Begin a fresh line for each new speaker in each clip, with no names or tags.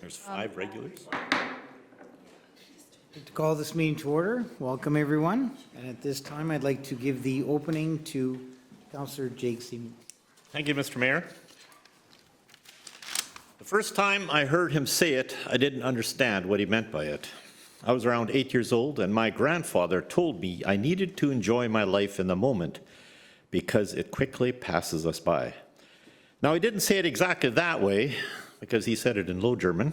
There's 5 regulars.
To call this meeting to order. Welcome, everyone. And at this time, I'd like to give the opening to Councillor Jake Siemens.
Thank you, Mr. Mayor. The first time I heard him say it, I didn't understand what he meant by it. I was around 8 years old, and my grandfather told me I needed to enjoy my life in the moment because it quickly passes us by. Now, he didn't say it exactly that way because he said it in Low German,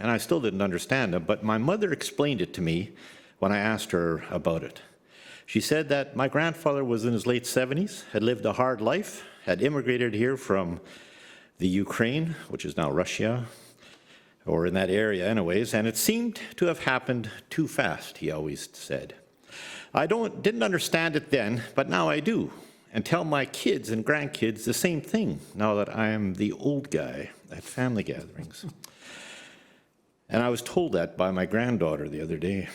and I still didn't understand him, but my mother explained it to me when I asked her about it. She said that my grandfather was in his late 70s, had lived a hard life, had immigrated here from the Ukraine, which is now Russia, or in that area anyways, and it seemed to have happened too fast, he always said. I didn't understand it then, but now I do, and tell my kids and grandkids the same thing now that I am the old guy at family gatherings. And I was told that by my granddaughter the other day.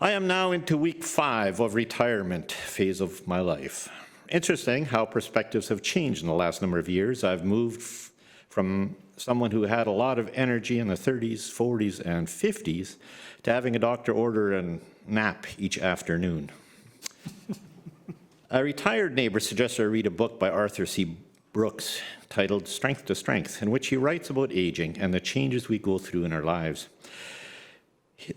I am now into week 5 of retirement phase of my life. Interesting how perspectives have changed in the last number of years. I've moved from someone who had a lot of energy in the 30s, 40s, and 50s to having a doctor order a nap each afternoon. A retired neighbor suggested I read a book by Arthur C. Brooks titled Strength to Strength, in which he writes about aging and the changes we go through in our lives.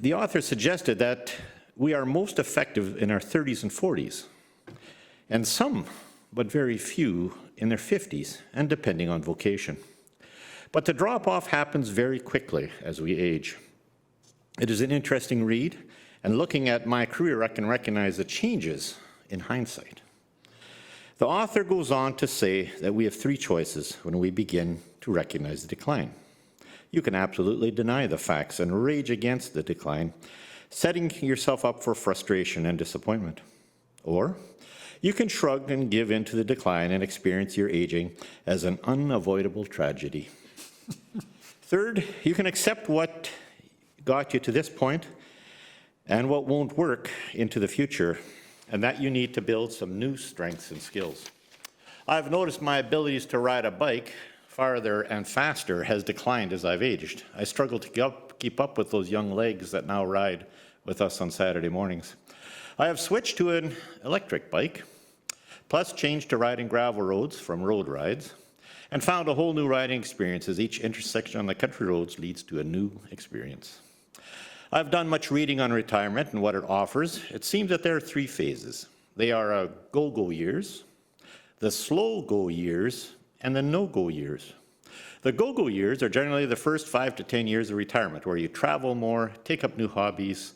The author suggested that we are most effective in our 30s and 40s, and some, but very few, in their 50s, and depending on vocation. But the drop-off happens very quickly as we age. It is an interesting read, and looking at my career, I can recognize the changes in hindsight. The author goes on to say that we have 3 choices when we begin to recognize the decline. You can absolutely deny the facts and rage against the decline, setting yourself up for frustration and disappointment. Or you can shrug and give in to the decline and experience your aging as an unavoidable tragedy. Third, you can accept what got you to this point and what won't work into the future, and that you need to build some new strengths and skills. I've noticed my abilities to ride a bike farther and faster has declined as I've aged. I struggle to keep up with those young legs that now ride with us on Saturday mornings. I have switched to an electric bike, plus changed to riding gravel roads from road rides, and found a whole new riding experience as each intersection on the country roads leads to a new experience. I've done much reading on retirement and what it offers. It seems that there are 3 phases. They are go-go years, the slow-go years, and the no-go years. The go-go years are generally the first 5 to 10 years of retirement, where you travel more, take up new hobbies,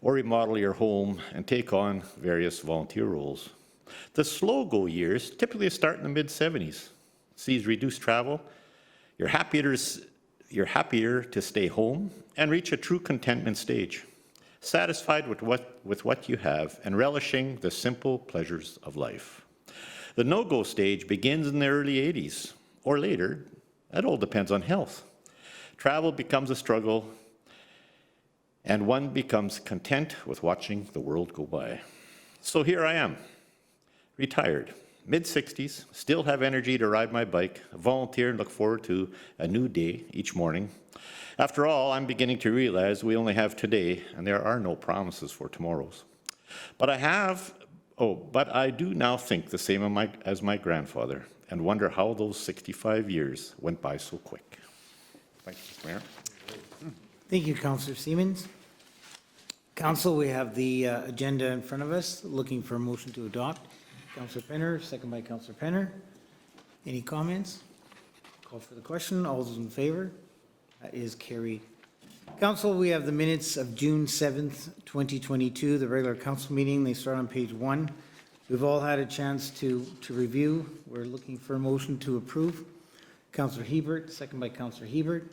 or remodel your home and take on various volunteer roles. The slow-go years typically start in the mid-70s. Sees reduced travel, you're happier to stay home and reach a true contentment stage, satisfied with what you have and relishing the simple pleasures of life. The no-go stage begins in the early 80s or later. That all depends on health. Travel becomes a struggle, and one becomes content with watching the world go by. So here I am, retired, mid-60s, still have energy to ride my bike, volunteer and look forward to a new day each morning. After all, I'm beginning to realize we only have today and there are no promises for tomorrows. But I do now think the same as my grandfather and wonder how those 65 years went by so quick. Thank you, Mr. Mayor.
Thank you, Councillor Siemens. Council, we have the agenda in front of us, looking for a motion to adopt. Councillor Penner, second by Councillor Penner. Any comments? Call for the question. All those in favor? That is carried. Council, we have the minutes of June 7th, 2022, the regular council meeting. They start on page 1. We've all had a chance to review. We're looking for a motion to approve. Councillor Hebert, second by Councillor Hebert.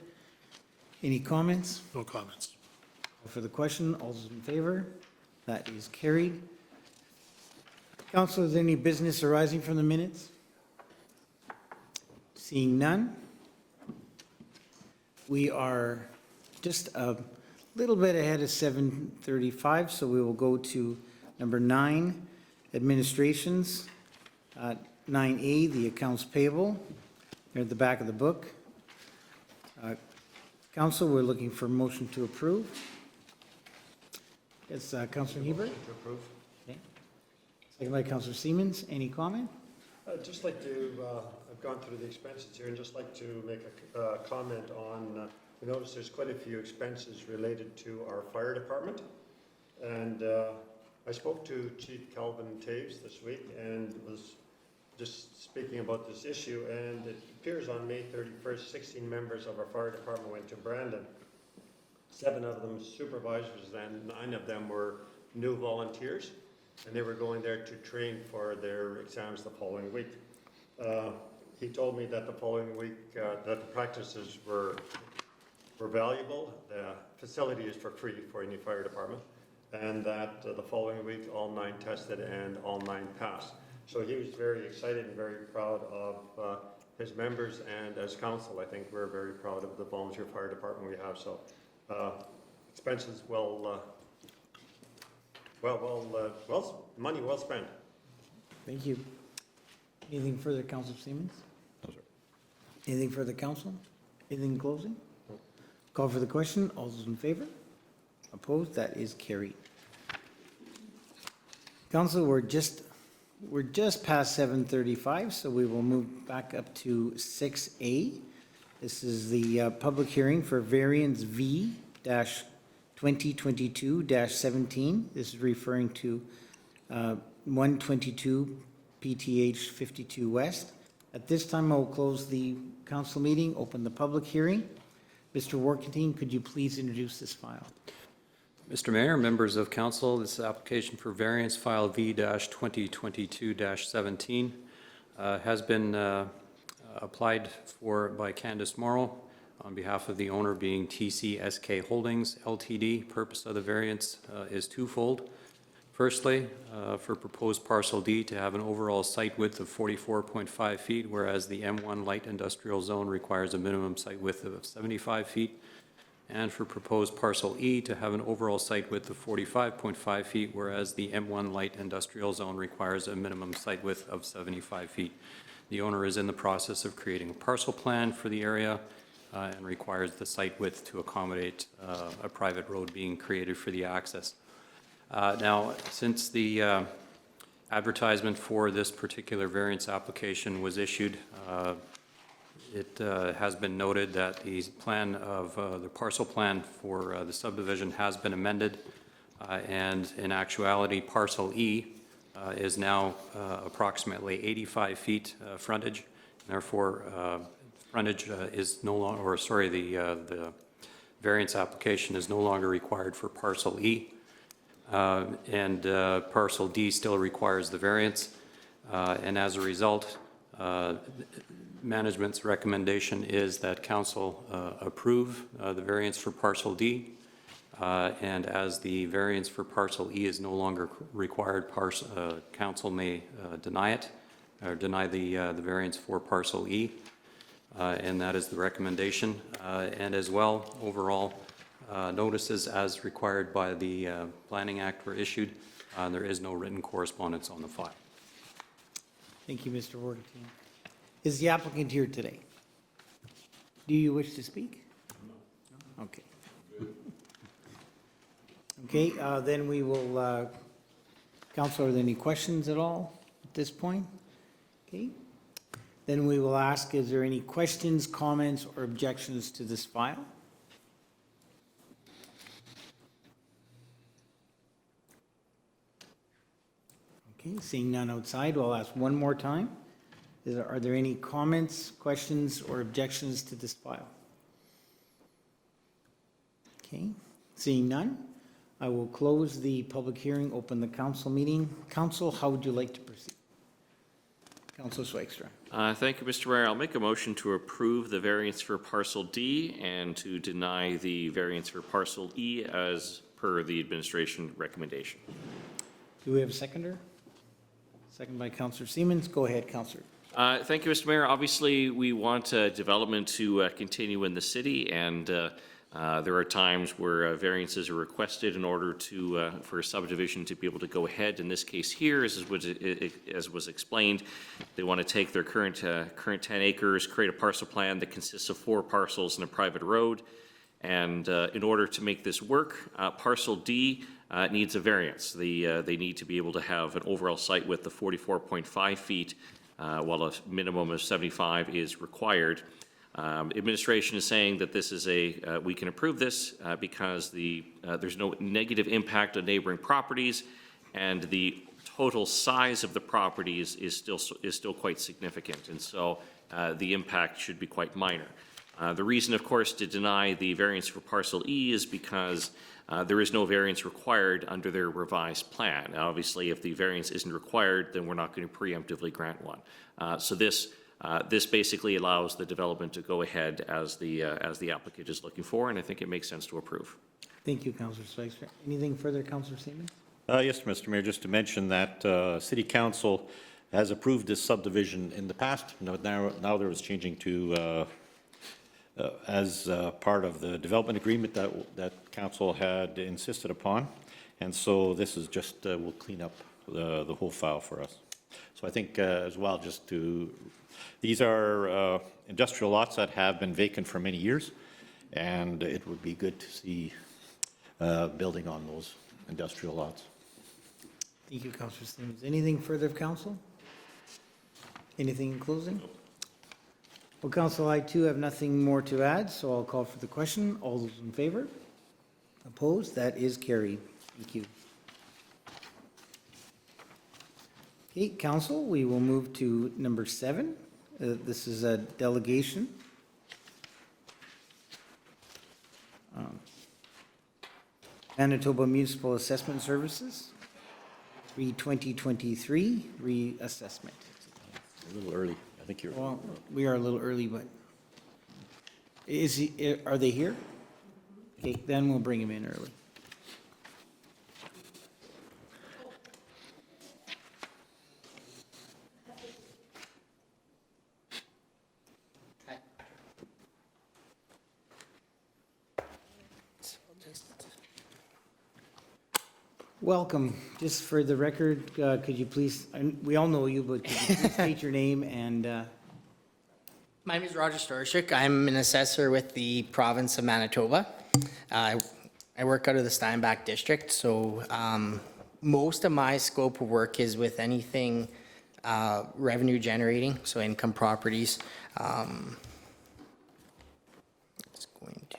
Any comments?
No comments.
Call for the question. All those in favor? That is carried. Council, is there any business arising from the minutes? Seeing none. We are just a little bit ahead of 7:35, so we will go to number 9, administrations. 9A, the accounts payable. They're at the back of the book. Council, we're looking for a motion to approve. Yes, Councillor Hebert?
To approve.
Okay. Second by Councillor Siemens. Any comment?
I'd just like to, I've gone through the expenses here and just like to make a comment on, we noticed there's quite a few expenses related to our fire department. And I spoke to Chief Calvin Taves this week and was just speaking about this issue, and it appears on May 31st, 16 members of our fire department went to Brandon. 7 of them supervisors, and 9 of them were new volunteers, and they were going there to train for their exams the following week. He told me that the following week that the practices were valuable. The facility is for free for any fire department, and that the following week all 9 tested and all 9 passed. So he was very excited and very proud of his members, and as council, I think we're very proud of the volunteer fire department we have. So expenses money well spent.
Thank you. Anything further, Councillor Siemens?
No, sir.
Anything further, Council? Anything in closing? Call for the question. All those in favor? Opposed? That is carried. Council, we're just past 7:35, so we will move back up to 6A. This is the public hearing for Variance V-2022-17. This is referring to 122 PTH 52 West. At this time, I will close the council meeting, open the public hearing. Mr. Workentine, could you please introduce this file?
Mr. Mayor, members of council, this application for variance file V-2022-17 has been applied for by Candace Morrow on behalf of the owner being TCSK Holdings Ltd. Purpose of the variance is twofold. Firstly, for proposed parcel D to have an overall site width of 44.5 feet, whereas the M1 light industrial zone requires a minimum site width of 75 feet. And for proposed parcel E to have an overall site width of 45.5 feet, whereas the M1 light industrial zone requires a minimum site width of 75 feet. The owner is in the process of creating a parcel plan for the area and requires the site width to accommodate a private road being created for the access. Now, since the advertisement for this particular variance application was issued, it has been noted that the plan of the parcel plan for the subdivision has been amended, and in actuality, parcel E is now approximately 85 feet frontage. Therefore, frontage is no longer, or sorry, the variance application is no longer required for parcel E, and parcel D still requires the variance, and as a result, management's recommendation is that council approve the variance for parcel D, and as the variance for parcel E is no longer required, council may deny it, or deny the variance for parcel E, and that is the recommendation. And as well, overall, notices as required by the Planning Act were issued. There is no written correspondence on the file.
Thank you, Mr. Workentine. Is the applicant here today? Do you wish to speak? No. Okay. Okay, then we will, council, are there any questions at all at this point? Okay. Then we will ask, is there any questions, comments, or objections to this file? Okay, seeing none outside, we'll ask one more time. Are there any comments, questions, or objections to this file? Okay, seeing none, I will close the public hearing, open the council meeting. Council, how would you like to proceed? Councilor Swykstra.
Thank you, Mr. Mayor. I'll make a motion to approve the variance for parcel D and to deny the variance for parcel E as per the administration recommendation.
Do we have a seconder? Second by Councillor Siemens. Go ahead, Councillor.
Thank you, Mr. Mayor. Obviously, we want development to continue in the city, and there are times where variances are requested in order to for a subdivision to be able to go ahead. In this case here, as was explained, they want to take their current 10 acres, create a parcel plan that consists of 4 parcels and a private road, And in order to make this work, parcel D needs a variance. They need to be able to have an overall site width of 44.5 feet, while a minimum of 75 is required. Administration is saying that this is we can approve this because there's no negative impact on neighboring properties, and the total size of the property is still quite significant, and so the impact should be quite minor. The reason, of course, to deny the variance for parcel E is because there is no variance required under their revised plan. Now, obviously, if the variance isn't required, then we're not going to preemptively grant one. So this basically allows the development to go ahead as the applicant is looking for, and I think it makes sense to approve.
Thank you, Councillor Spicer. Anything further, Councillor Siemens?
Yes, Mr. Mayor, just to mention that City Council has approved this subdivision in the past. Now there was changing to as part of the development agreement that Council had insisted upon. And so this is just, will clean up the whole file for us. So I think as well, just these are industrial lots that have been vacant for many years, and it would be good to see building on those industrial lots.
Thank you, Councillor Siemens. Anything further of council? Anything in closing? Well, Council, I too have nothing more to add, so I'll call for the question. All those in favor? Opposed? That is carried. Thank you. Okay, Council, we will move to number 7. This is a delegation. Manitoba Municipal Assessment Services, re-2023 reassessment.
A little early. I think you're.
Well, we are a little early, but are they here? Okay, then we'll bring him in early. Welcome. Just for the record, could you please, we all know you, but could you please state your name and,
My name is Roger Storchik. I'm an assessor with the province of Manitoba. I work out of the Steinbach district, so most of my scope of work is with anything revenue generating, so income properties. It's going to.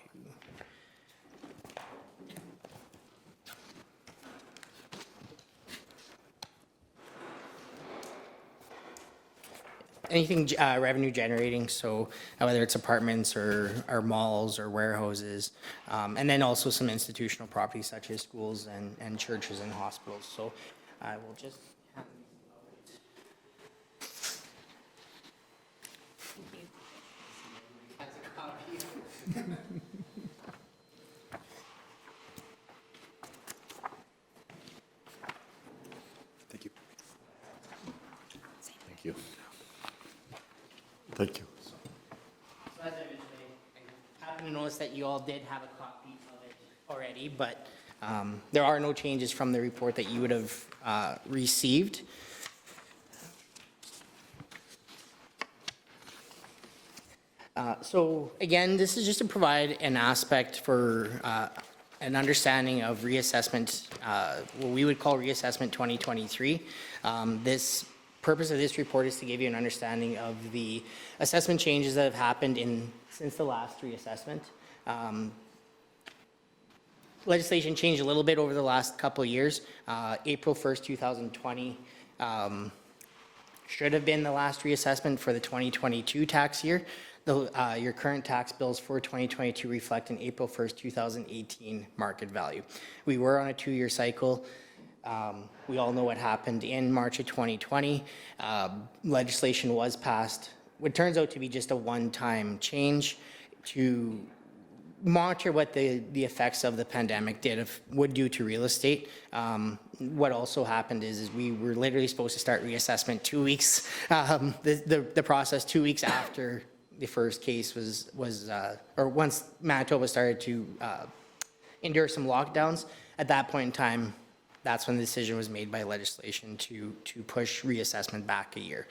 Anything revenue generating, so whether it's apartments or malls or warehouses, and then also some institutional properties such as schools and churches and hospitals. So I will just have a copy.
Thank you. Thank you. Thank you.
So as I mentioned, I happen to notice that you all did have a copy of it already, but there are no changes from the report that you would have received. So again, this is just to provide an aspect for an understanding of reassessment, what we would call reassessment 2023. This purpose of this report is to give you an understanding of the assessment changes that have happened since the last reassessment. Legislation changed a little bit over the last couple of years. April 1st, 2020 should have been the last reassessment for the 2022 tax year. Your current tax bills for 2022 reflect an April 1st, 2018 market value. We were on a 2-year cycle. We all know what happened in March of 2020. Legislation was passed, what turns out to be just a one-time change to monitor what the effects of the pandemic would do to real estate. What also happened is we were literally supposed to start reassessment 2 weeks, the process 2 weeks after the first case or once Manitoba started to endure some lockdowns. At that point in time, that's when the decision was made by legislation to push reassessment back a year.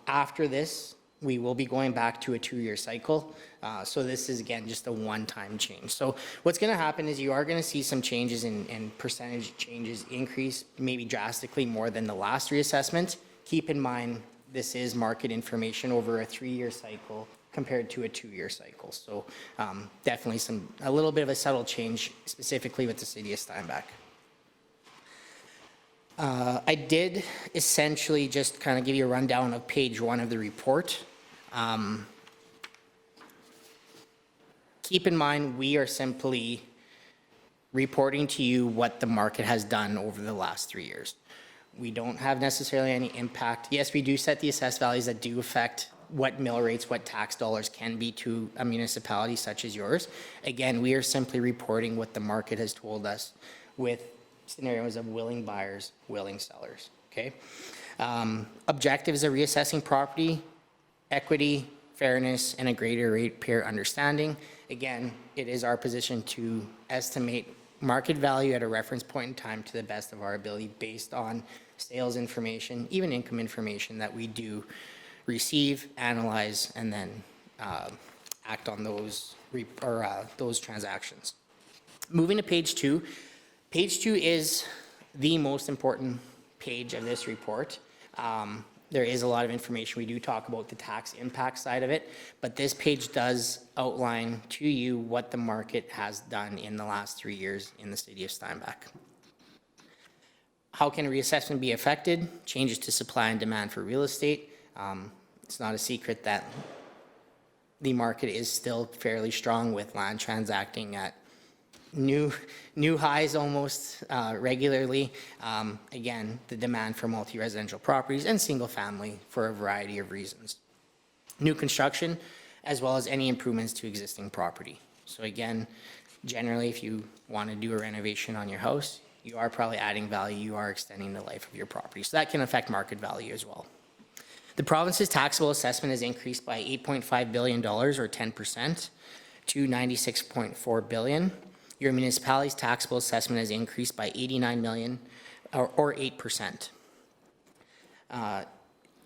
After this, we will be going back to a 2-year cycle. So this is, again, just a one-time change. So what's going to happen is you are going to see some changes in percentage changes increase, maybe drastically more than the last reassessment. Keep in mind, this is market information over a 3-year cycle compared to a 2-year cycle. So definitely a little bit of a subtle change, specifically with the city of Steinbach. I did essentially just kind of give you a rundown of page 1 of the report. Keep in mind, we are simply reporting to you what the market has done over the last 3 years. We don't have necessarily any impact. Yes, we do set the assessed values that do affect what mill rates, what tax dollars can be to a municipality such as yours. Again, we are simply reporting what the market has told us with scenarios of willing buyers, willing sellers, okay? Objectives of reassessing property, equity, fairness, and a greater ratepayer understanding. Again, it is our position to estimate market value at a reference point in time to the best of our ability based on sales information, even income information that we do receive, analyze, and then act on those transactions. Moving to page 2. Page 2 is the most important page of this report. There is a lot of information. We do talk about the tax impact side of it, but this page does outline to you what the market has done in the last 3 years in the city of Steinbach. How can reassessment be affected? Changes to supply and demand for real estate. It's not a secret that the market is still fairly strong with land transacting at new highs almost regularly. Again, the demand for multi-residential properties and single family for a variety of reasons. New construction, as well as any improvements to existing property. So again, generally, if you want to do a renovation on your house, you are probably adding value, you are extending the life of your property. So that can affect market value as well. The province's taxable assessment has increased by $8.5 billion or 10% to $96.4 billion. Your municipality's taxable assessment has increased by $89 million or 8%.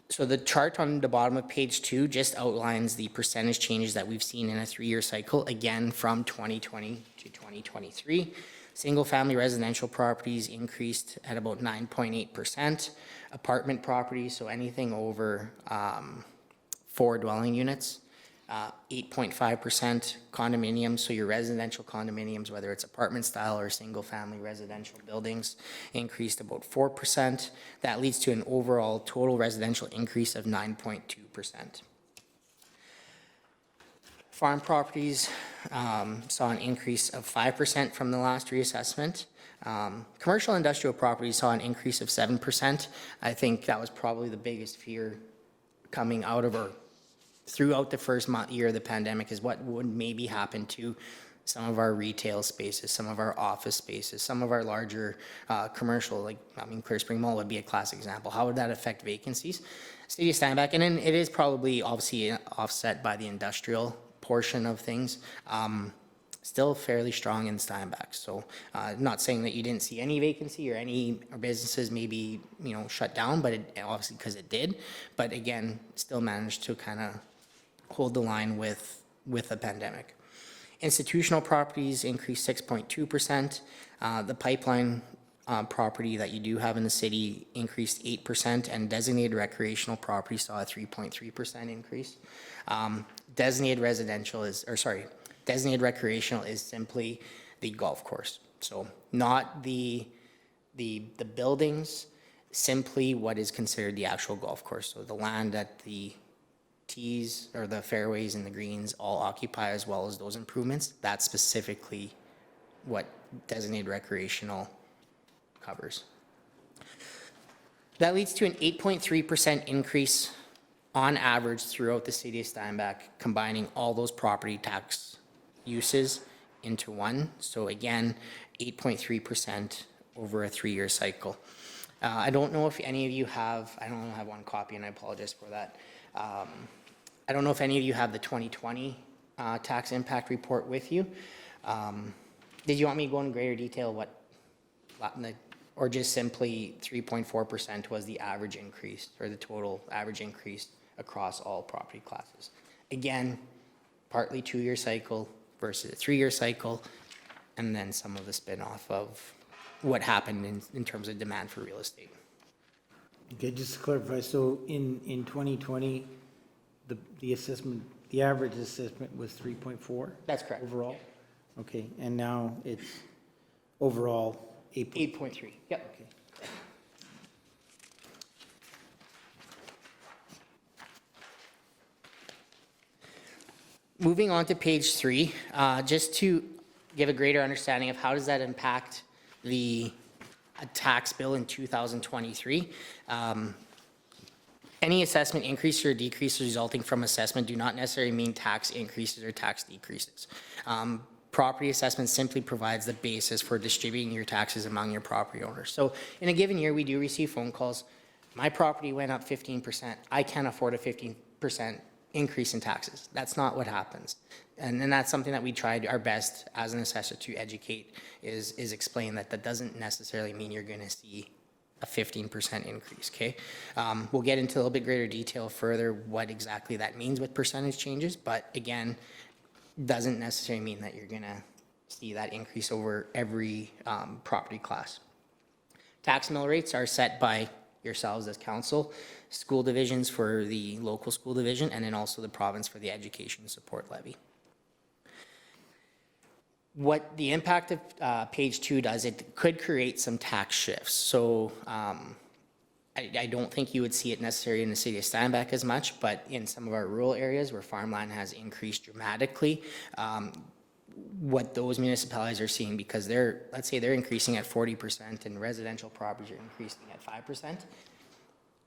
So the chart on the bottom of page 2 just outlines the percentage changes that we've seen in a 3-year cycle, again, from 2020 to 2023. Single-family residential properties increased at about 9.8%. Apartment properties, so anything over 4 dwelling units, 8.5%. Condominiums, so your residential condominiums, whether it's apartment style or single-family residential buildings, increased about 4%. That leads to an overall total residential increase of 9.2%. Farm properties saw an increase of 5% from the last reassessment. Commercial industrial properties saw an increase of 7%. I think that was probably the biggest fear coming out of or throughout the first year of the pandemic is what would maybe happen to some of our retail spaces, some of our office spaces, some of our larger commercial, Clear Spring Mall would be a classic example. How would that affect vacancies? City of Steinbach, and then it is probably obviously offset by the industrial portion of things. Still fairly strong in Steinbach. So not saying that you didn't see any vacancy or any businesses maybe, shut down, but it, obviously because it did. But again, still managed to kind of hold the line with the pandemic. Institutional properties increased 6.2%. The pipeline property that you do have in the city increased 8%, and designated recreational property saw a 3.3% increase. Designated recreational is simply the golf course. So not the buildings, simply what is considered the actual golf course. So the land that the tees or the fairways and the greens all occupy, as well as those improvements, that's specifically what designated recreational covers. That leads to an 8.3% increase on average throughout the city of Steinbach, combining all those property tax uses into one. So again, 8.3% over a 3-year cycle. I don't know if any of you have, I don't have one copy and I apologize for that. I don't know if any of you have the 2020 tax impact report with you. Did you want me to go into greater detail or just simply 3.4% was the average increase or the total average increase across all property classes. Again, partly 2-year cycle versus a 3-year cycle, and then some of the spin-off of what happened in terms of demand for real estate.
Okay, just to clarify, so in 2020, the assessment, the average assessment was 3.4?
That's correct.
Overall? Okay, and now it's overall 8.
8.3, yep.
Okay.
Moving on to page 3, just to give a greater understanding of how does that impact the tax bill in 2023. Any assessment increase or decrease resulting from assessment do not necessarily mean tax increases or tax decreases. Property assessment simply provides the basis for distributing your taxes among your property owners. So in a given year, we do receive phone calls. My property went up 15%. I can't afford a 15% increase in taxes. That's not what happens. And that's something that we tried our best as an assessor to educate is explain that that doesn't necessarily mean you're going to see a 15% increase, okay? We'll get into a little bit greater detail further what exactly that means with percentage changes, but again, doesn't necessarily mean that you're going to see that increase over every property class. Tax mill rates are set by yourselves as council, school divisions for the local school division, and then also the province for the education support levy. What the impact of page 2 does, it could create some tax shifts. So I don't think you would see it necessarily in the city of Steinbach as much, but in some of our rural areas where farmland has increased dramatically, what those municipalities are seeing, because let's say they're increasing at 40% and residential properties are increasing at 5%.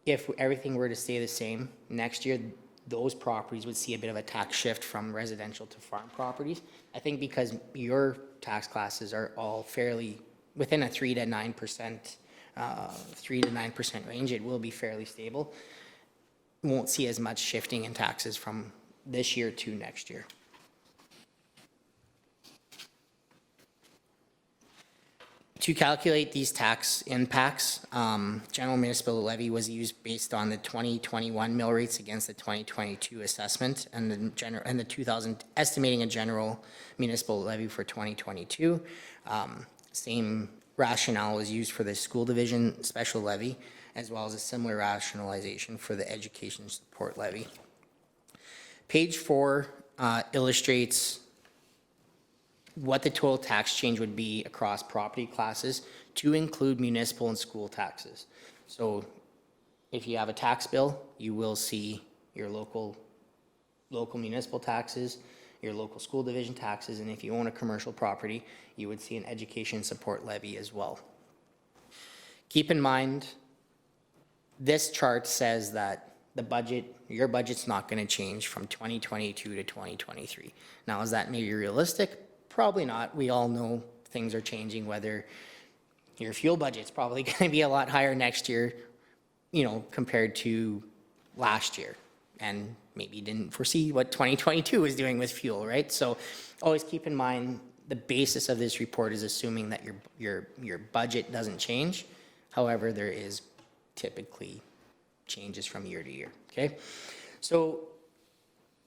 If everything were to stay the same next year, those properties would see a bit of a tax shift from residential to farm properties. I think because your tax classes are all fairly within a 3 to 9%, 3 to 9% range, it will be fairly stable. Won't see as much shifting in taxes from this year to next year. To calculate these tax impacts, general municipal levy was used based on the 2021 mill rates against the 2022 assessment and the 2000 estimating a general municipal levy for 2022. Same rationale was used for the school division special levy, as well as a similar rationalization for the education support levy. Page 4 illustrates what the total tax change would be across property classes to include municipal and school taxes. So if you have a tax bill, you will see your local municipal taxes, your local school division taxes, and if you own a commercial property, you would see an education support levy as well. Keep in mind, this chart says that your budget's not going to change from 2022 to 2023. Now, is that maybe realistic? Probably not. We all know things are changing, whether your fuel budget's probably going to be a lot higher next year, compared to last year. And maybe didn't foresee what 2022 was doing with fuel, right? So always keep in mind the basis of this report is assuming that your budget doesn't change. However, there is typically changes from year to year, okay? So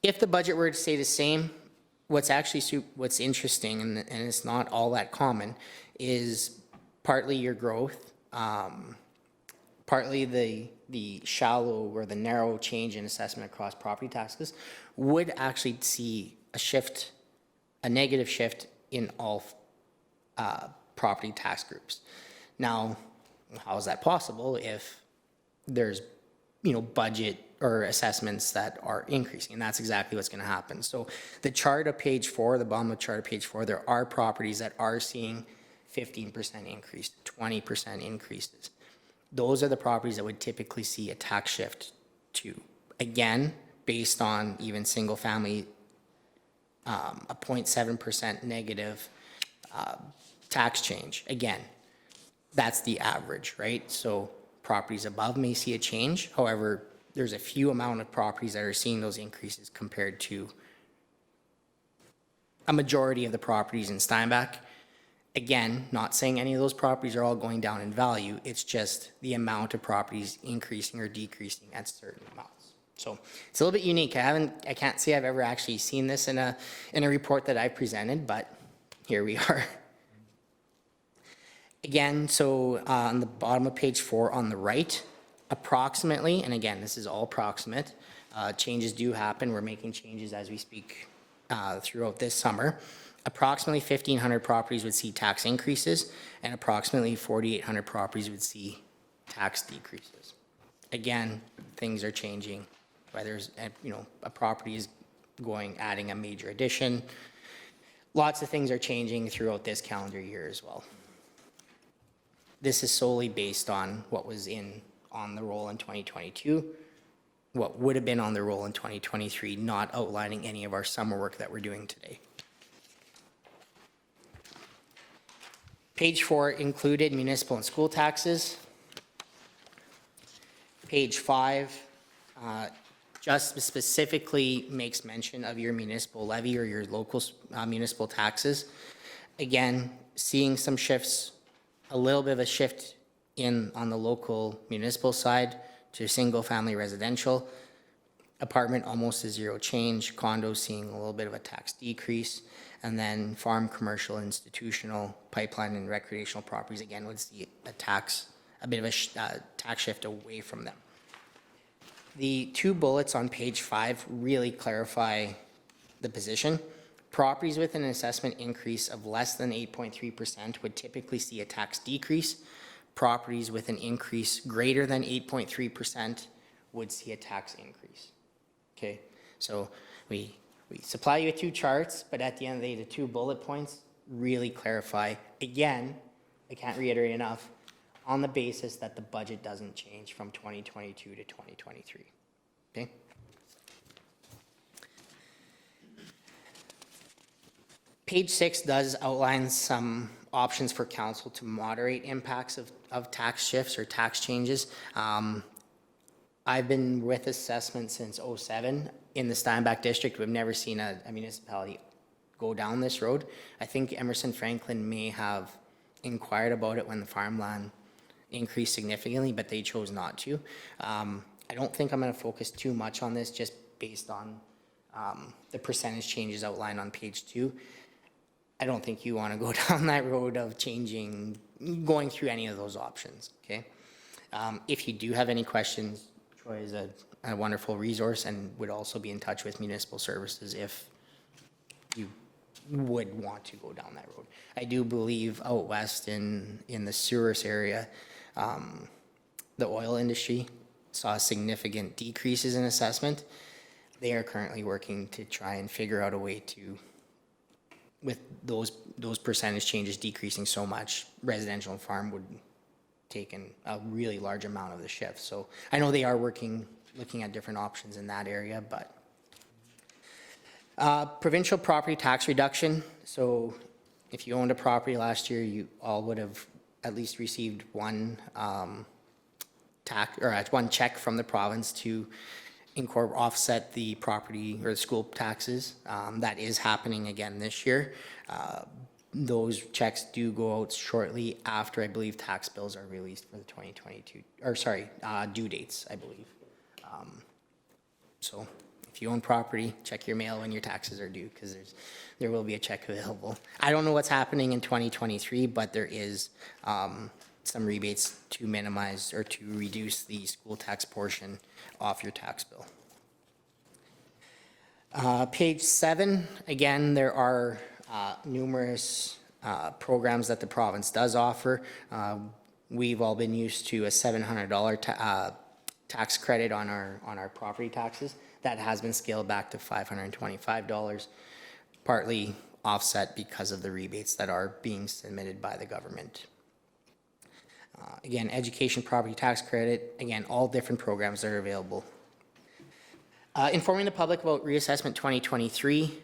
if the budget were to stay the same, what's interesting, and it's not all that common, is partly your growth, partly the shallow or the narrow change in assessment across property taxes would actually see a negative shift in all property tax groups. Now, how is that possible if there's budget or assessments that are increasing, and that's exactly what's going to happen. So the chart of page 4, the bottom of chart of page 4, there are properties that are seeing 15% increase, 20% increases. Those are the properties that would typically see a tax shift to, again, based on even single family, a 0.7% negative tax change. Again, that's the average, right? So properties above may see a change. However, there's a few amount of properties that are seeing those increases compared to a majority of the properties in Steinbach. Again, not saying any of those properties are all going down in value. It's just the amount of properties increasing or decreasing at certain amounts. So it's a little bit unique. I can't say I've ever actually seen this in a report that I presented, but here we are. Again, so on the bottom of page 4 on the right, approximately, and again, this is all approximate, changes do happen. We're making changes as we speak throughout this summer. Approximately 1,500 properties would see tax increases, and approximately 4,800 properties would see tax decreases. Again, things are changing. Whether a property is adding a major addition, lots of things are changing throughout this calendar year as well. This is solely based on what was on the roll in 2022, what would have been on the roll in 2023, not outlining any of our summer work that we're doing today. Page 4 included municipal and school taxes. Page 5 just specifically makes mention of your municipal levy or your local municipal taxes. Again, seeing some shifts, a little bit of a shift on the local municipal side to single-family residential. Apartment almost a zero change, condo seeing a little bit of a tax decrease, and then farm, commercial, institutional, pipeline, and recreational properties, again, would see a bit of a tax shift away from them. The 2 bullets on page 5 really clarify the position. Properties with an assessment increase of less than 8.3% would typically see a tax decrease. Properties with an increase greater than 8.3% would see a tax increase. Okay, so we supply you with 2 charts, but at the end of the day, the 2 bullet points really clarify, again, I can't reiterate enough, on the basis that the budget doesn't change from 2022 to 2023, okay? Page 6 does outline some options for council to moderate impacts of tax shifts or tax changes. I've been with assessment since '07 in the Steinbach district. We've never seen a municipality go down this road. I think Emerson Franklin may have inquired about it when the farmland increased significantly, but they chose not to. I don't think I'm going to focus too much on this just based on the percentage changes outlined on page 2. I don't think you want to go down that road of going through any of those options, okay? If you do have any questions, Troy is a wonderful resource and would also be in touch with municipal services if you would want to go down that road. I do believe out west in the Souris area, the oil industry saw significant decreases in assessment. They are currently working to try and figure out a way to, with those percentage changes decreasing so much, residential and farm would take in a really large amount of the shift. So I know they are looking at different options in that area, but provincial property tax reduction. So if you owned a property last year, you all would have at least received one one check from the province to offset the property or the school taxes. That is happening again this year. Those checks do go out shortly after, I believe, tax bills are released for the 2022, due dates, I believe. So if you own property, check your mail when your taxes are due, because there will be a check available. I don't know what's happening in 2023, but there is some rebates to minimize or to reduce the school tax portion off your tax bill. Page 7, again, there are numerous programs that the province does offer. We've all been used to a $700 tax credit on our property taxes. That has been scaled back to $525, partly offset because of the rebates that are being submitted by the government. Again, education property tax credit, again, all different programs that are available. Informing the public about reassessment 2023,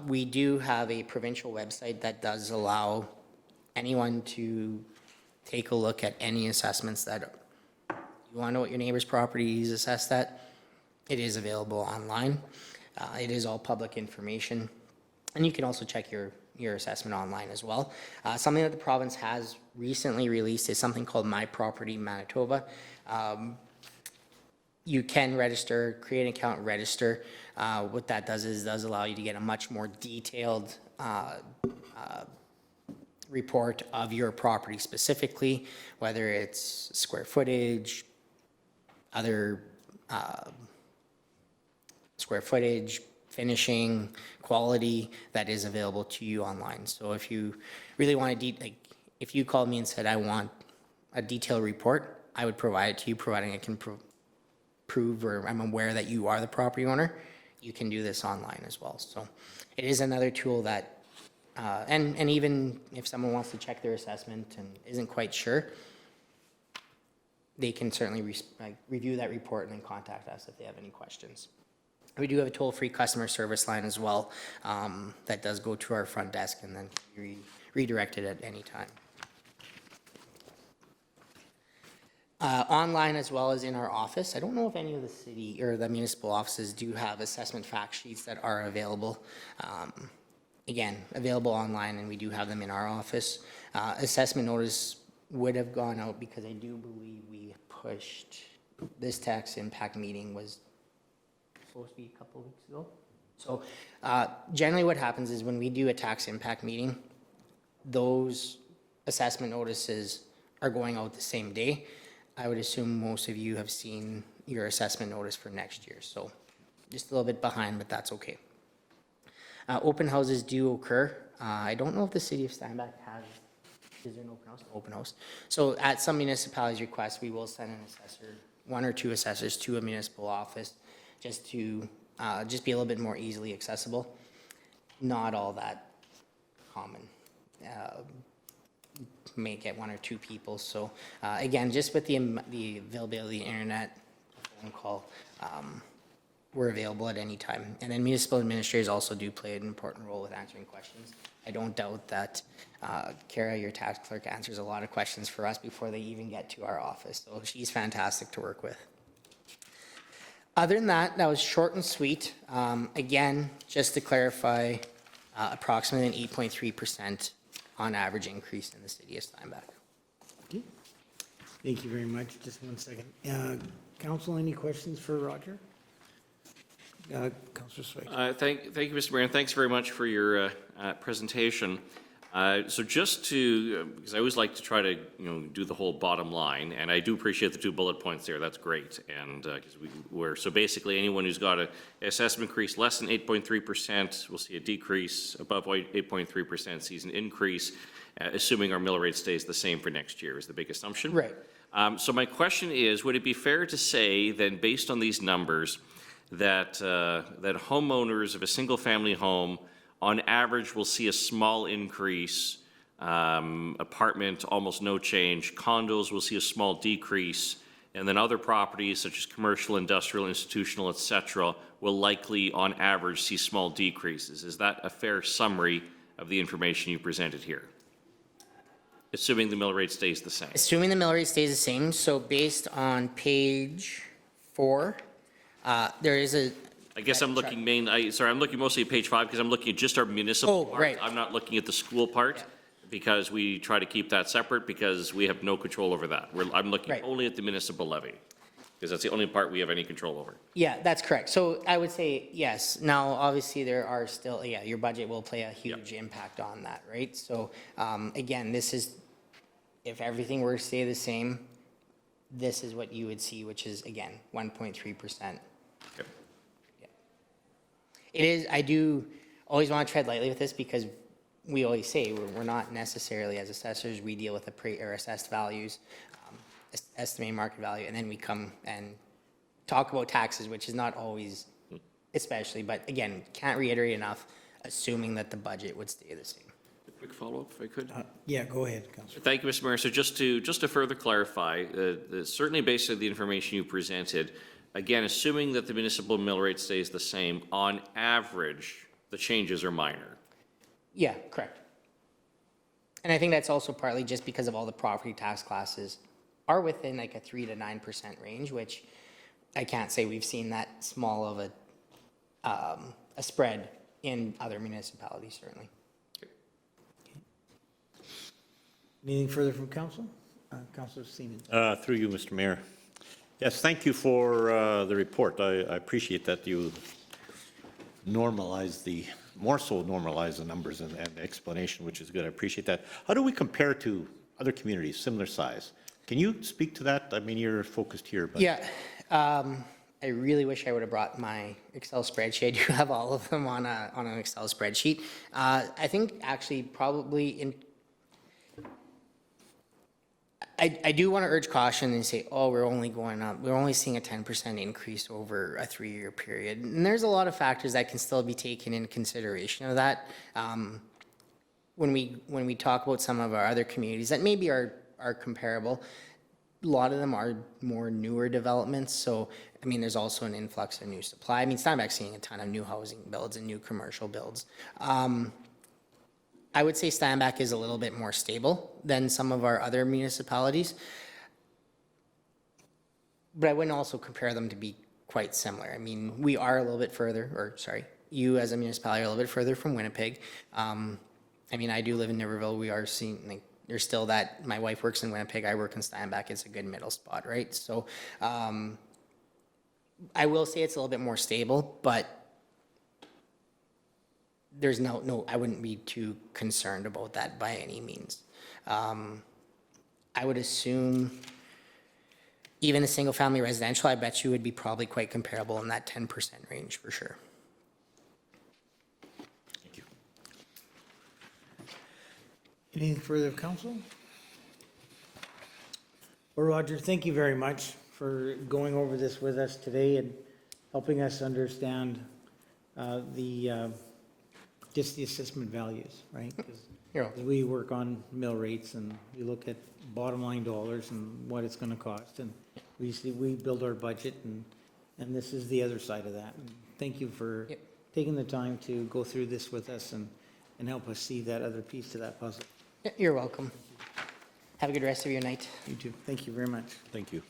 we do have a provincial website that does allow anyone to take a look at any assessments that you want to know what your neighbor's property is assessed at. It is available online. It is all public information, and you can also check your assessment online as well. Something that the province has recently released is something called My Property Manitoba. you can register, create an account, register. What that does is does allow you to get a much more detailed report of your property specifically, whether it's square footage, other square footage, finishing, quality that is available to you online. So if you really want to, like, if you called me and said, I want a detailed report, I would provide it to you, providing I can prove or I'm aware that you are the property owner. You can do this online as well. So it is another tool that, and even if someone wants to check their assessment and isn't quite sure, they can certainly review that report and then contact us if they have any questions. We do have a toll-free customer service line as well that does go to our front desk and then be redirected at any time. Online as well as in our office. I don't know if any of the city or the municipal offices do have assessment fact sheets that are available. Again, available online, and we do have them in our office. Assessment notice would have gone out because I do believe we pushed, this tax impact meeting was supposed to be a couple of weeks ago. So generally what happens is when we do a tax impact meeting, those assessment notices are going out the same day. I would assume most of you have seen your assessment notice for next year, so just a little bit behind, but that's okay. Open houses do occur. I don't know if the city of Steinbach has, is there an open house? Open house. So at some municipalities' request, we will send an assessor, one or two assessors to a municipal office just to just be a little bit more easily accessible. Not all that common. May get one or two people. So again, just with the availability of the internet, phone call, we're available at any time. And then municipal administrators also do play an important role with answering questions. I don't doubt that Kara, your tax clerk, answers a lot of questions for us before they even get to our office. So she's fantastic to work with. Other than that, that was short and sweet. Again, just to clarify, approximately an 8.3% on average increase in the city of Steinbach.
Okay. Thank you very much. Just one second. Council, any questions for Roger? Councillor Swayze.
Thank you, Mr. Mayor, and thanks very much for your presentation. So just to, because I always like to try to, do the whole bottom line, and I do appreciate the 2 bullet points there. That's great. And because so basically anyone who's got an assessment increase less than 8.3% will see a decrease. Above 8.3% sees an increase, assuming our mill rate stays the same for next year is the big assumption.
Right.
So my question is, would it be fair to say then, based on these numbers, that that homeowners of a single-family home, on average, will see a small increase, apartment, almost no change, condos will see a small decrease, and then other properties such as commercial, industrial, institutional, et cetera, will likely, on average, see small decreases? Is that a fair summary of the information you presented here? Assuming the mill rate stays the same.
Assuming the mill rate stays the same, so based on page 4, there is a.
I guess I'm looking I'm looking mostly at page 5 because I'm looking at just our municipal part.
Right.
I'm not looking at the school part because we try to keep that separate because we have no control over that. I'm looking only at the municipal levy because that's the only part we have any control over.
Yeah, that's correct. So I would say yes. Now, obviously, there are still, your budget will play a huge impact on that, right? So again, this is, if everything were to stay the same, this is what you would see, which is, again, 1.3%.
Okay.
It is, I do always want to tread lightly with this because we always say we're not necessarily, as assessors, we deal with the or assessed values, estimated market value, and then we come and talk about taxes, which is not always, especially, but again, can't reiterate enough, assuming that the budget would stay the same.
A quick follow-up, if I could.
Yeah, go ahead, Councillor.
Thank you, Mr. Mayor. So just to further clarify, certainly based on the information you presented, again, assuming that the municipal mill rate stays the same, on average, the changes are minor.
Yeah, correct. And I think that's also partly just because of all the property tax classes are within like a 3 to 9% range, which I can't say we've seen that small of a spread in other municipalities, certainly.
Anything further from council? Councillor Siemens.
Through you, Mr. Mayor. Yes, thank you for the report. I appreciate that you normalize more so normalize the numbers and the explanation, which is good. I appreciate that. How do we compare to other communities, similar size? Can you speak to that? I mean, you're focused here, but.
Yeah, I really wish I would have brought my Excel spreadsheet. I do have all of them on an Excel spreadsheet. I think actually probably I do want to urge caution and say, oh, we're only going up. We're only seeing a 10% increase over a 3-year period. And there's a lot of factors that can still be taken in consideration of that. When we talk about some of our other communities that maybe are comparable, a lot of them are more newer developments. So, I mean, there's also an influx of new supply. I mean, Steinbach's seeing a ton of new housing builds and new commercial builds. I would say Steinbach is a little bit more stable than some of our other municipalities. But I wouldn't also compare them to be quite similar. I mean, we are a little bit further, or sorry, you as a municipality are a little bit further from Winnipeg. I mean, I do live in Niverville. We are seeing, like, there's still that, my wife works in Winnipeg, I work in Steinbach. It's a good middle spot, right? So I will say it's a little bit more stable, but there's no, I wouldn't be too concerned about that by any means. I would assume even the single-family residential, I bet you would be probably quite comparable in that 10% range for sure.
Thank you.
Anything further of council? Well, Roger, thank you very much for going over this with us today and helping us understand just the assessment values, right?
You're
Because we work on mill rates and we look at bottom line dollars and what it's gonna cost. And we build our budget and this is the other side of that. And thank you for taking the time to go through this with us and help us see that other piece to that puzzle.
You're welcome. Have a good rest of your night.
You too. Thank you very much.
Thank you.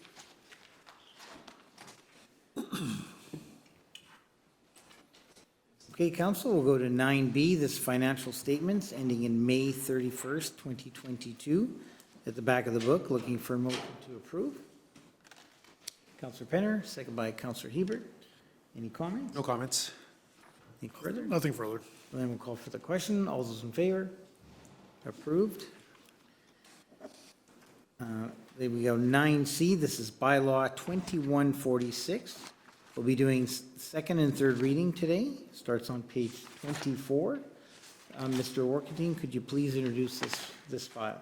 Okay, council, we'll go to 9B, this financial statements ending in May 31st, 2022. At the back of the book, looking for a motion to approve. Councillor Penner, second by Councillor Hebert. Any comments?
No comments.
Anything further?
Nothing further.
Then we'll call for the question. All those in favor? Approved. Then we go 9C, this is bylaw 2146. We'll be doing second and third reading today. Starts on page 24. Mr. Workington, could you please introduce this file?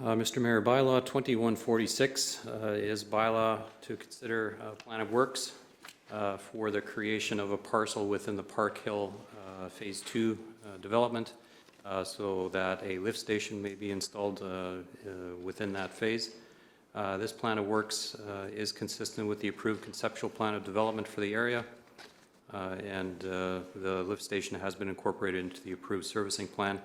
Mr. Mayor, bylaw 2146 is bylaw to consider plan of works for the creation of a parcel within the Park Hill Phase 2 development so that a lift station may be installed within that phase. This plan of works is consistent with the approved conceptual plan of development for the area, and the lift station has been incorporated into the approved servicing plan.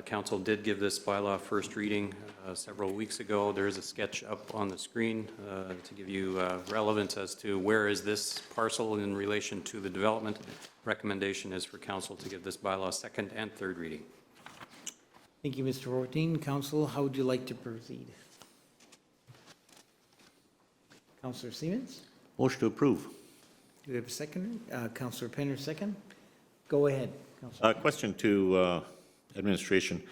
Council did give this bylaw first reading several weeks ago. There is a sketch up on the screen to give you relevance as to where is this parcel in relation to the development. Recommendation is for council to give this bylaw second and third reading.
Thank you, Mr. Workington. Council, how would you like to proceed? Councillor Siemens?
Motion to approve.
Do we have a second? Councillor Penner, second? Go ahead, Councillor.
Question to administration.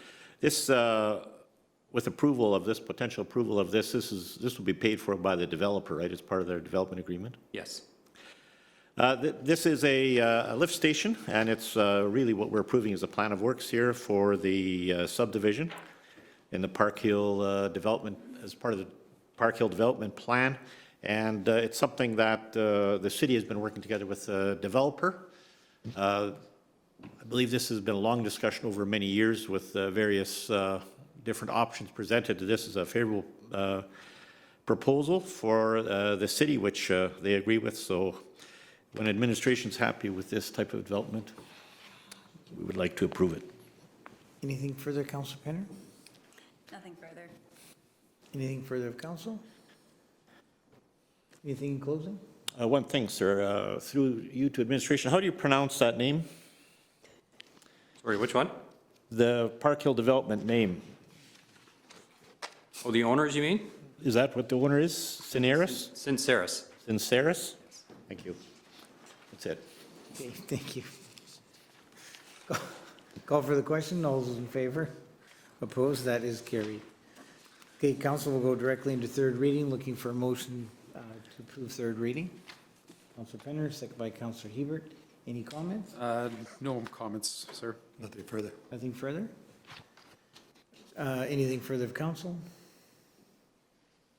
This, with approval of this, potential approval of this, this will be paid for by the developer, right? It's part of their development agreement?
Yes.
This is a lift station, and it's really what we're approving is a plan of works here for the subdivision in the Park Hill development, as part of the Park Hill development plan. And it's something that the city has been working together with the developer. I believe this has been a long discussion over many years with various different options presented. This is a favorable proposal for the city, which they agree with. So when administration's happy with this type of development, we would like to approve it.
Anything further, Councillor Penner?
Nothing further.
Anything further of council? Anything in closing?
One thing, sir, through you to administration, how do you pronounce that name?
Sorry, which one?
The Park Hill development name.
Oh, the owners, you mean?
Is that what the owner is? Cineris?
Sinceris.
Sinceris? Thank you. That's it.
Okay, thank you. Call for the question. All those in favor? Opposed? That is carried. Okay, council will go directly into third reading, looking for a motion to approve third reading. Councillor Penner, second by Councillor Hebert. Any comments?
No comments, sir.
Nothing further.
Nothing further? Anything further of council?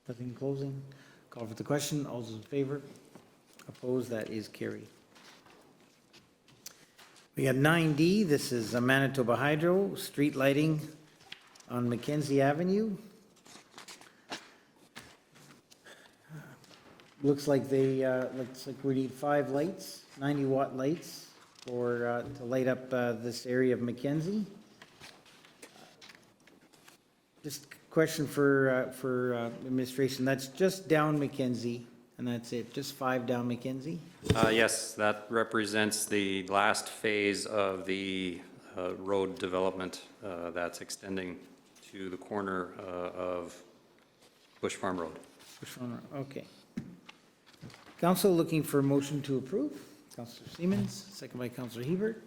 Nothing closing? Call for the question. All those in favor? Opposed? That is carried. We have 9D. This is a Manitoba Hydro, street lighting on McKenzie Avenue. Looks like we need 5 lights, 90-watt lights for, to light up this area of McKenzie. Just a question for administration. That's just down McKenzie, and that's it, just 5 down McKenzie?
Yes, that represents the last phase of the road development that's extending to the corner of Bush Farm Road.
Which one? Okay. Council looking for a motion to approve. Councillor Siemens, second by Councillor Hebert.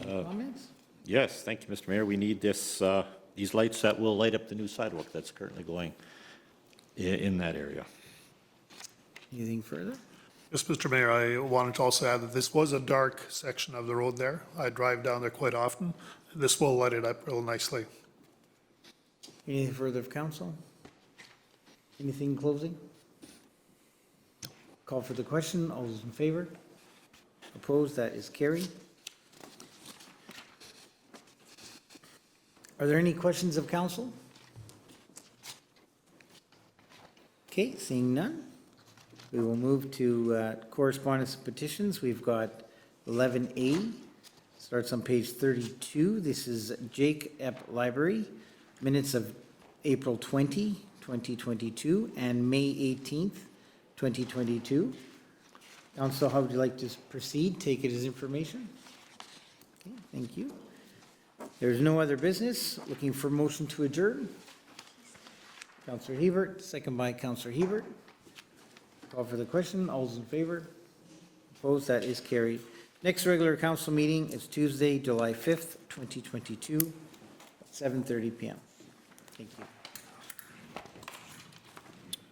Any comments?
Yes, thank you, Mr. Mayor. We need this, these lights that will light up the new sidewalk that's currently going in that area.
Anything further?
Yes, Mr. Mayor, I wanted to also add that this was a dark section of the road there. I drive down there quite often. This will light it up real nicely.
Anything further of council? Anything closing? Call for the question. All those in favor? Opposed? That is carried. Are there any questions of council? Okay, seeing none. We will move to correspondence petitions. We've got 11A, starts on page 32. This is Epp Library, minutes of April 20, 2022, and May 18th, 2022. Council, how would you like to proceed? Take it as information? Okay, thank you. There's no other business. Looking for motion to adjourn. Councillor Hebert, second by Councillor Hebert. Call for the question. All those in favor? Opposed? That is carried. Next regular council meeting is Tuesday, July 5th, 2022, at 7:30 p.m. Thank you.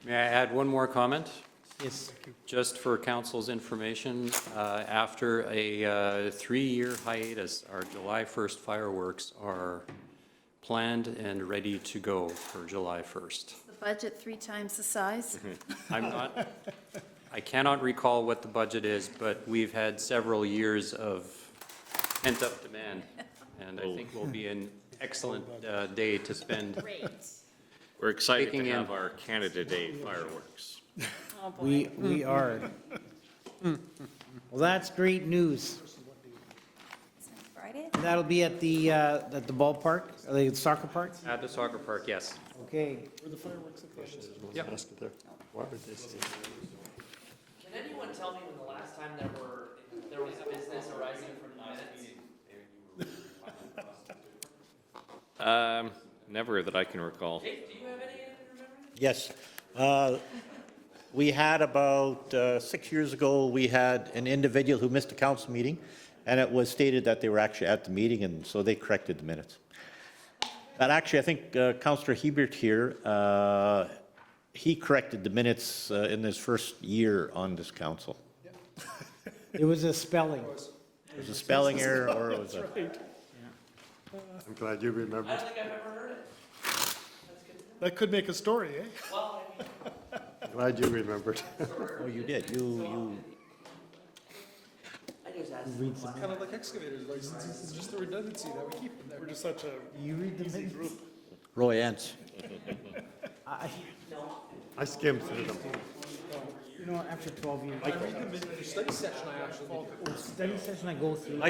May I add one more comment?
Yes.
Just for council's information, after a 3-year hiatus, our July 1st fireworks are planned and ready to go for July 1st.
The budget 3 times the size?
I cannot recall what the budget is, but we've had several years of pent-up demand, and I think will be an excellent day to spend.
Great.
We're excited
Taking
to
in-
have our Canada Day fireworks.
Oh, boy.
We are. Well, that's great news.
Friday?
That'll be at the ballpark, the soccer park?
At the soccer park, yes.
Okay.
Yep.
Can anyone tell me when the last time there was business arising from minutes?
Never that I can recall.
Jake, do you have any remember?
Yes. We had about 6 years ago, we had an individual who missed a council meeting, and it was stated that they were actually at the meeting, and so they corrected the minutes. But actually, I think Councillor Hebert here, he corrected the minutes in his first year on this council.
It was a spelling.
It was a spelling error, or it was a...
I'm glad you
I
remembered.
don't think I've ever heard it. That's good.
That could make a story, eh?
Well,
Glad you remembered.
Oh, you did. You
I just asked.
Kind of like excavator's licenses, it's just a redundancy that we keep. We're just such a
You read the minutes?
Roy Ents.
I skimmed through them.
You know, after 12 years.
study session I actually.
Study session, I go through.